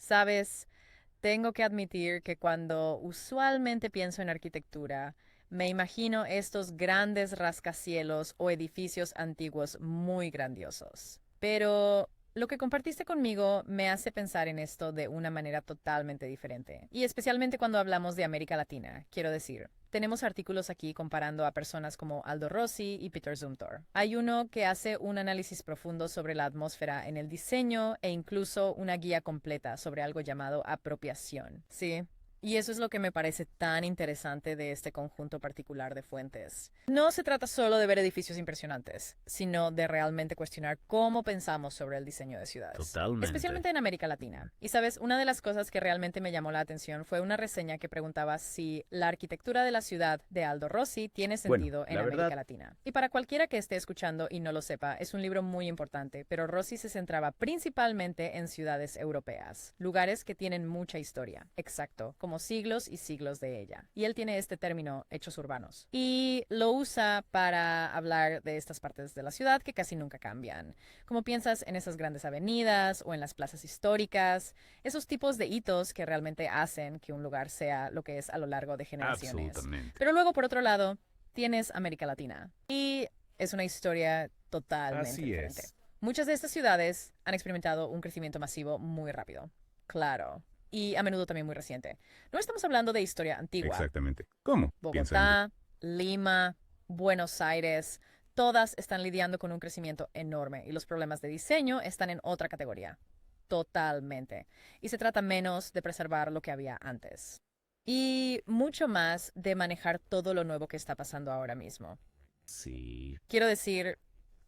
Sabes, tengo que admitir que cuando usualmente pienso en arquitectura, me imagino estos grandes rascacielos o edificios antiguos muy grandiosos. Pero lo que compartiste conmigo me hace pensar en esto de una manera totalmente diferente. Y especialmente cuando hablamos de América Latina, quiero decir. Tenemos artículos aquí comparando a personas como Aldo Rossi y Peter Zumthor. Hay uno que hace un análisis profundo sobre la atmósfera en el diseño e incluso una guía completa sobre algo llamado apropiación. Sí, y eso es lo que me parece tan interesante de este conjunto particular de fuentes. No se trata solo de ver edificios impresionantes, sino de realmente cuestionar cómo pensamos sobre el diseño de ciudades, Totalmente. especialmente en América Latina. Y sabes, una de las cosas que realmente me llamó la atención fue una reseña que preguntaba si la arquitectura de la ciudad de Aldo Rossi tiene Bueno, sentido en la América verdad, Latina. Y para cualquiera que esté escuchando y no lo sepa, es un libro muy importante, pero Rossi se centraba principalmente en ciudades europeas, lugares que tienen mucha historia, exacto, como siglos y siglos de ella. Y él tiene este término, hechos urbanos. Y lo usa para hablar de estas partes de la ciudad que casi nunca cambian. Como piensas en esas grandes avenidas o en las plazas históricas, esos tipos de hitos que realmente hacen que un lugar sea lo que es a lo largo de generaciones. absolutamente. Pero luego, por otro lado, tienes América Latina. Y es una historia totalmente Así diferente. es. Muchas de estas ciudades han experimentado un crecimiento masivo muy rápido. Claro. Y a menudo también muy reciente. No estamos hablando de historia antigua. Exactamente. ¿Cómo? Piensan. Bogotá, Lima, Buenos Aires, todas están lidiando con un crecimiento enorme y los problemas de diseño están en otra categoría. Totalmente. Y se trata menos de preservar lo que había antes. Y mucho más de manejar todo lo nuevo que está pasando ahora mismo. Sí. Quiero decir,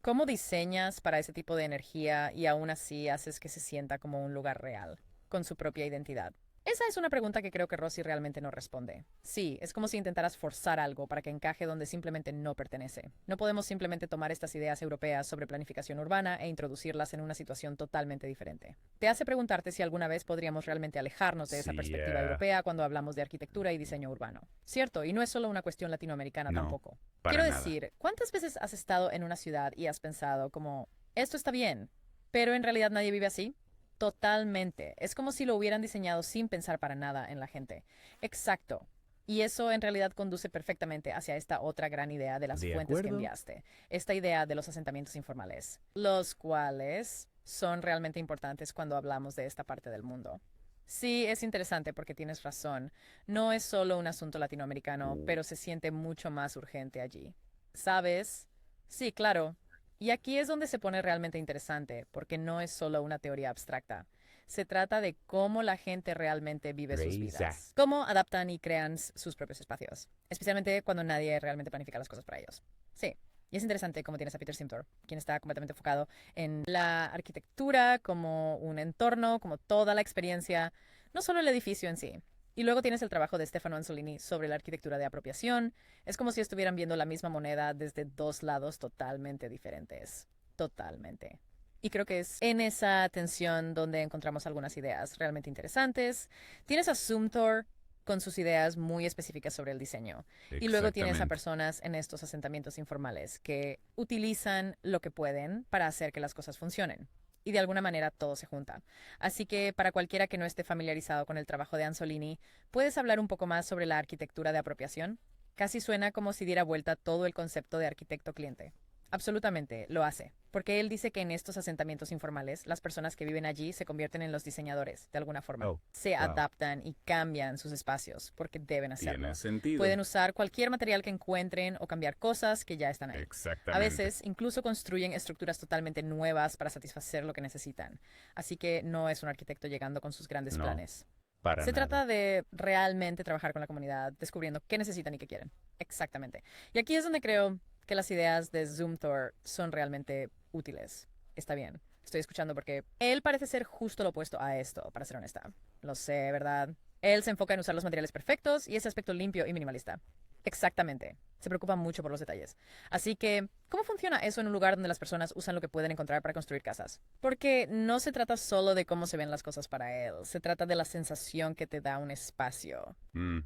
¿cómo diseñas para ese tipo de energía y aún así haces que se sienta como un lugar real, con su propia identidad? Esa es una pregunta que creo que Rossi realmente no responde. Sí, es como si intentaras forzar algo para que encaje donde simplemente no pertenece. No podemos simplemente tomar estas ideas europeas sobre planificación urbana e introducirlas en una situación totalmente diferente. Te hace preguntarte si alguna vez podríamos realmente alejarnos de esa Sí, perspectiva europea cuando hablamos de arquitectura y diseño urbano. Cierto, y no es solo una cuestión latinoamericana no, tampoco. para Quiero nada. decir, ¿cuántas veces has estado en una ciudad y has pensado como, esto está bien, pero en realidad nadie vive así? Totalmente. Es como si lo hubieran diseñado sin pensar para nada en la gente. Exacto. Y eso en realidad conduce perfectamente hacia esta otra gran idea de las ¿De fuentes que acuerdo? enviaste, esta idea de los asentamientos informales, los cuales son realmente importantes cuando hablamos de esta parte del mundo. Sí, es interesante porque tienes razón. No es solo un asunto latinoamericano, pero se siente mucho más urgente allí. ¿Sabes? Sí, claro. Y aquí es donde se pone realmente interesante, porque no es solo una teoría abstracta. Se trata de cómo la gente realmente vive sus Exacto. vidas, cómo adaptan y crean sus propios espacios, especialmente cuando nadie realmente planifica las cosas para ellos. Sí, y es interesante cómo tienes a Peter Simtor, quien está completamente enfocado en la arquitectura como un entorno, como toda la experiencia, no solo el edificio en sí. Y luego tienes el trabajo de Stefano Anzolini sobre la arquitectura de apropiación. Es como si estuvieran viendo la misma moneda desde dos lados totalmente diferentes. Totalmente. Y creo que es en esa tensión donde encontramos algunas ideas realmente interesantes. Tienes a Sumthor con sus ideas muy específicas sobre el diseño. Y luego tienes a Exactamente. personas en estos asentamientos informales que utilizan lo que pueden para hacer que las cosas funcionen. Y de alguna manera todo se junta. Así que para cualquiera que no esté familiarizado con el trabajo de Anzolini, ¿puedes hablar un poco más sobre la arquitectura de apropiación? Casi suena como si diera vuelta todo el concepto de arquitecto-cliente. Absolutamente, lo hace, porque él dice que en estos asentamientos informales, las personas que viven allí se convierten en los diseñadores, de alguna forma. Oh, Se wow. adaptan y cambian sus espacios, porque deben Tiene hacerlo. sentido. Pueden usar cualquier material que encuentren o cambiar cosas que ya están ahí. A Exactamente. veces incluso construyen estructuras totalmente nuevas para satisfacer lo que necesitan. Así que no es un arquitecto llegando con sus grandes No, planes. para Se nada. trata de realmente trabajar con la comunidad, descubriendo qué necesitan y qué quieren. Exactamente. Y aquí es donde creo que las ideas de Zoomthor son realmente útiles. Está bien. Estoy escuchando porque él parece ser justo lo opuesto a esto, para ser honesta. Lo sé, ¿verdad? Él se enfoca en usar los materiales perfectos y ese aspecto limpio y minimalista. Exactamente. Se preocupa mucho por los detalles. Así que, ¿cómo funciona eso en un lugar donde las personas usan lo que pueden encontrar para construir casas? Porque no se trata solo de cómo se ven las cosas para él, se trata de la sensación que te da un espacio. Mm,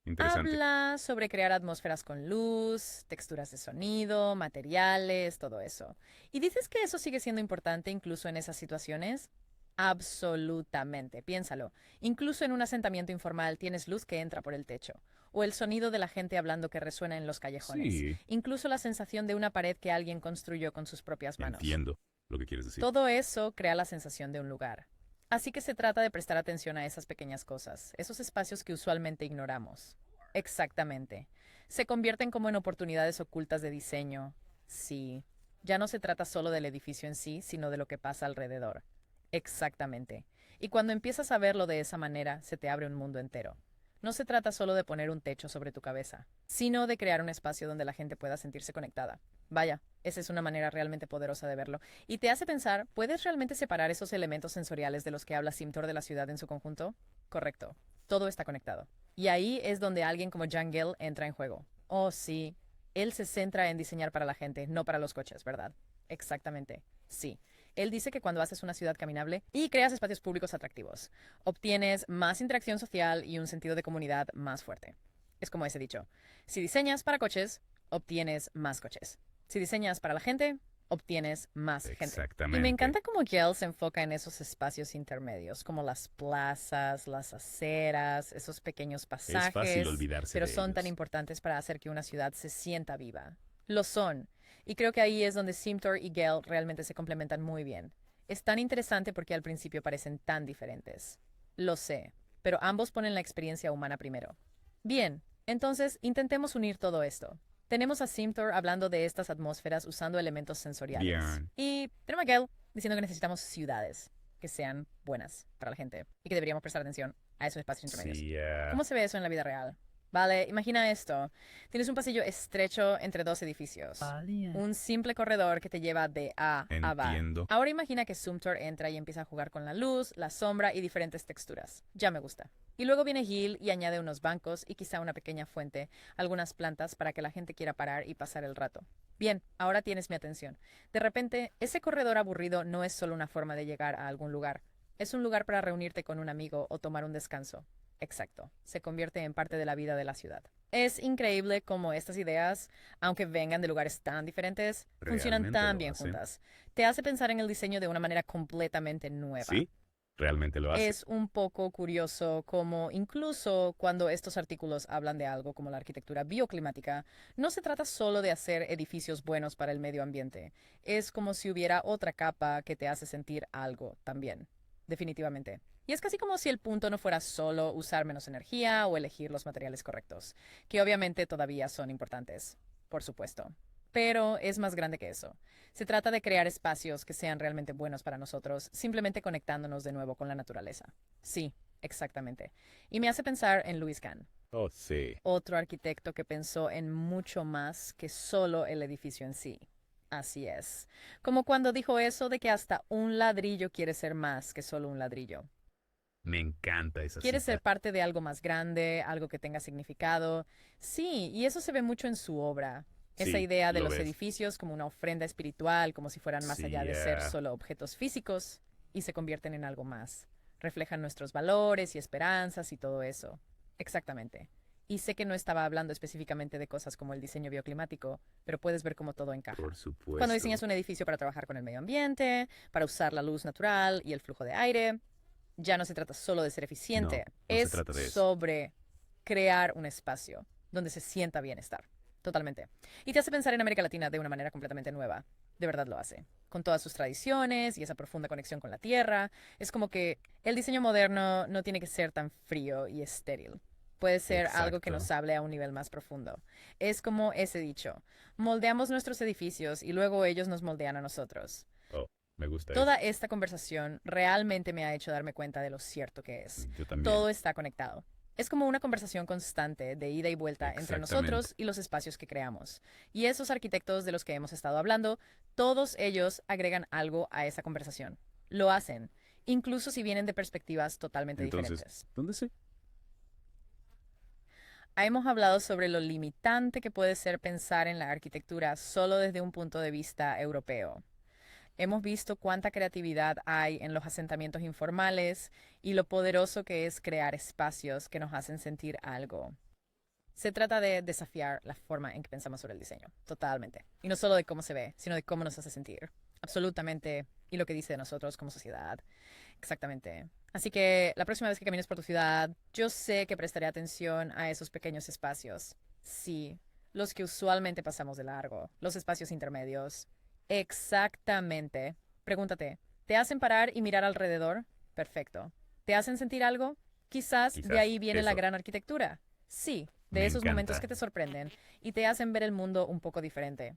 interesante. Habla sobre crear atmósferas con luz, texturas de sonido, materiales, todo eso. ¿Y dices que eso sigue siendo importante incluso en esas situaciones? Absolutamente, piénsalo. Incluso en un asentamiento informal tienes luz que entra por el techo, o el sonido de la gente hablando que resuena en los callejones, Sí, incluso la sensación de una pared que alguien construyó con sus propias manos. entiendo lo que quieres decir. Todo eso crea la sensación de un lugar. Así que se trata de prestar atención a esas pequeñas cosas, esos espacios que usualmente ignoramos. Exactamente. Se convierten como en oportunidades ocultas de diseño. Sí. Ya no se trata solo del edificio en sí, sino de lo que pasa alrededor. Exactamente. Y cuando empiezas a verlo de esa manera, se te abre un mundo entero. No se trata solo de poner un techo sobre tu cabeza, sino de crear un espacio donde la gente pueda sentirse conectada. Vaya, esa es una manera realmente poderosa de verlo. Y te hace pensar, ¿puedes realmente separar esos elementos sensoriales de los que habla Simtor de la ciudad en su conjunto? Correcto. Todo está conectado. Y ahí es donde alguien como Jan Gill entra en juego. Oh, sí. Él se centra en diseñar para la gente, no para los coches, ¿verdad? Exactamente. Sí. Él dice que cuando haces una ciudad caminable y creas espacios públicos atractivos, obtienes más interacción social y un sentido de comunidad más fuerte. Es como ese dicho. Si diseñas para coches, obtienes más coches. Si diseñas para la gente, obtienes más gente. Y me Exactamente. encanta cómo Yale se enfoca en esos espacios intermedios, como las plazas, las aceras, esos pequeños Es fácil pasajes, olvidarse pero de son tan ellos. importantes para hacer que una ciudad se sienta viva. Lo son. Y creo que ahí es donde Simtor y Gale realmente se complementan muy bien. Es tan interesante porque al principio parecen tan diferentes. Lo sé, pero ambos ponen la experiencia humana primero. Bien, entonces intentemos unir todo esto. Tenemos a Simtor hablando de estas atmósferas usando elementos sensoriales. Bien. Y tenemos a Gale diciendo que necesitamos ciudades que sean buenas para la gente y que deberíamos prestar atención a esos espacios intermedios. Sí, ¿Cómo se ve eso en la vida real? Vale, imagina esto. Tienes un pasillo estrecho entre dos edificios. Un simple corredor que te lleva de A a B. entiendo. Ahora imagina que Sumter entra y empieza a jugar con la luz, la sombra y diferentes texturas. Ya me gusta. Y luego viene Hill y añade unos bancos y quizá una pequeña fuente, algunas plantas para que la gente quiera parar y pasar el rato. Bien, ahora tienes mi atención. De repente, ese corredor aburrido no es solo una forma de llegar a algún lugar. Es un lugar para reunirte con un amigo o tomar un descanso. Exacto, se convierte en parte de la vida de la ciudad. Es increíble cómo estas ideas, aunque vengan de lugares tan diferentes, funcionan ¿Realmente tan lo bien hacen? juntas. Te hace pensar en el diseño de una manera completamente nueva. Sí, realmente lo hacen. Es un poco curioso como incluso cuando estos artículos hablan de algo como la arquitectura bioclimática, no se trata solo de hacer edificios buenos para el medio ambiente. Es como si hubiera otra capa que te hace sentir algo también. Definitivamente. Y es casi como si el punto no fuera solo usar menos energía o elegir los materiales correctos, que obviamente todavía son importantes, por supuesto. Pero es más grande que eso. Se trata de crear espacios que sean realmente buenos para nosotros, simplemente conectándonos de nuevo con la naturaleza. Sí, exactamente. Y me hace pensar en Louis Kahn, Oh, sí. otro arquitecto que pensó en mucho más que solo el edificio en sí. Así es. Como cuando dijo eso de que hasta un ladrillo quiere ser más que solo un ladrillo. Me encanta esa Quiere ser cita. parte de algo más grande, algo que tenga significado. Sí, y eso se ve mucho en su obra. Esa Sí, idea de lo los ves. edificios como una ofrenda espiritual, como si fueran más allá Sí, de ser solo objetos físicos y se convierten en algo más. Reflejan nuestros valores y esperanzas y todo eso. Exactamente. Y sé que no estaba hablando específicamente de cosas como el diseño bioclimático, pero puedes ver cómo todo encaja. por Cuando diseñas supuesto. un edificio para trabajar con el medio ambiente, para usar la luz natural y el flujo de aire, ya no se trata solo de ser eficiente, No, no se es trata de eso. sobre crear un espacio donde se sienta bienestar. Totalmente. Y te hace pensar en América Latina de una manera completamente nueva. De verdad lo hace. Con todas sus tradiciones y esa profunda conexión con la tierra. Es como que el diseño moderno no tiene que ser tan frío y estéril. Puede ser algo que nos Exacto. hable a un nivel más profundo. Es como ese dicho. Moldeamos nuestros edificios y luego ellos nos moldean a nosotros. Oh, me gusta Toda eso. esta conversación realmente me ha hecho darme cuenta de lo cierto que es. Yo también. Todo está conectado. Es como una conversación constante de ida y vuelta entre Exactamente. nosotros y los espacios que creamos. Y esos arquitectos de los que hemos estado hablando, todos ellos agregan algo a esa conversación. Lo hacen, incluso si vienen de perspectivas totalmente Entonces, diferentes. ¿dónde sé? Hemos hablado sobre lo limitante que puede ser pensar en la arquitectura solo desde un punto de vista europeo. Hemos visto cuánta creatividad hay en los asentamientos informales y lo poderoso que es crear espacios que nos hacen sentir algo. Se trata de desafiar la forma en que pensamos sobre el diseño, totalmente. Y no solo de cómo se ve, sino de cómo nos hace sentir. Absolutamente. Y lo que dice de nosotros como sociedad. Exactamente. Así que la próxima vez que camines por tu ciudad, yo sé que prestaré atención a esos pequeños espacios. Sí, los que usualmente pasamos de largo, los espacios intermedios. Exactamente. Pregúntate, ¿te hacen parar y mirar alrededor? Perfecto. ¿Te hacen sentir algo? Quizás de Quizás ahí viene la eso. gran arquitectura. Sí, de Me esos momentos encanta. que te sorprenden y te hacen ver el mundo un poco diferente.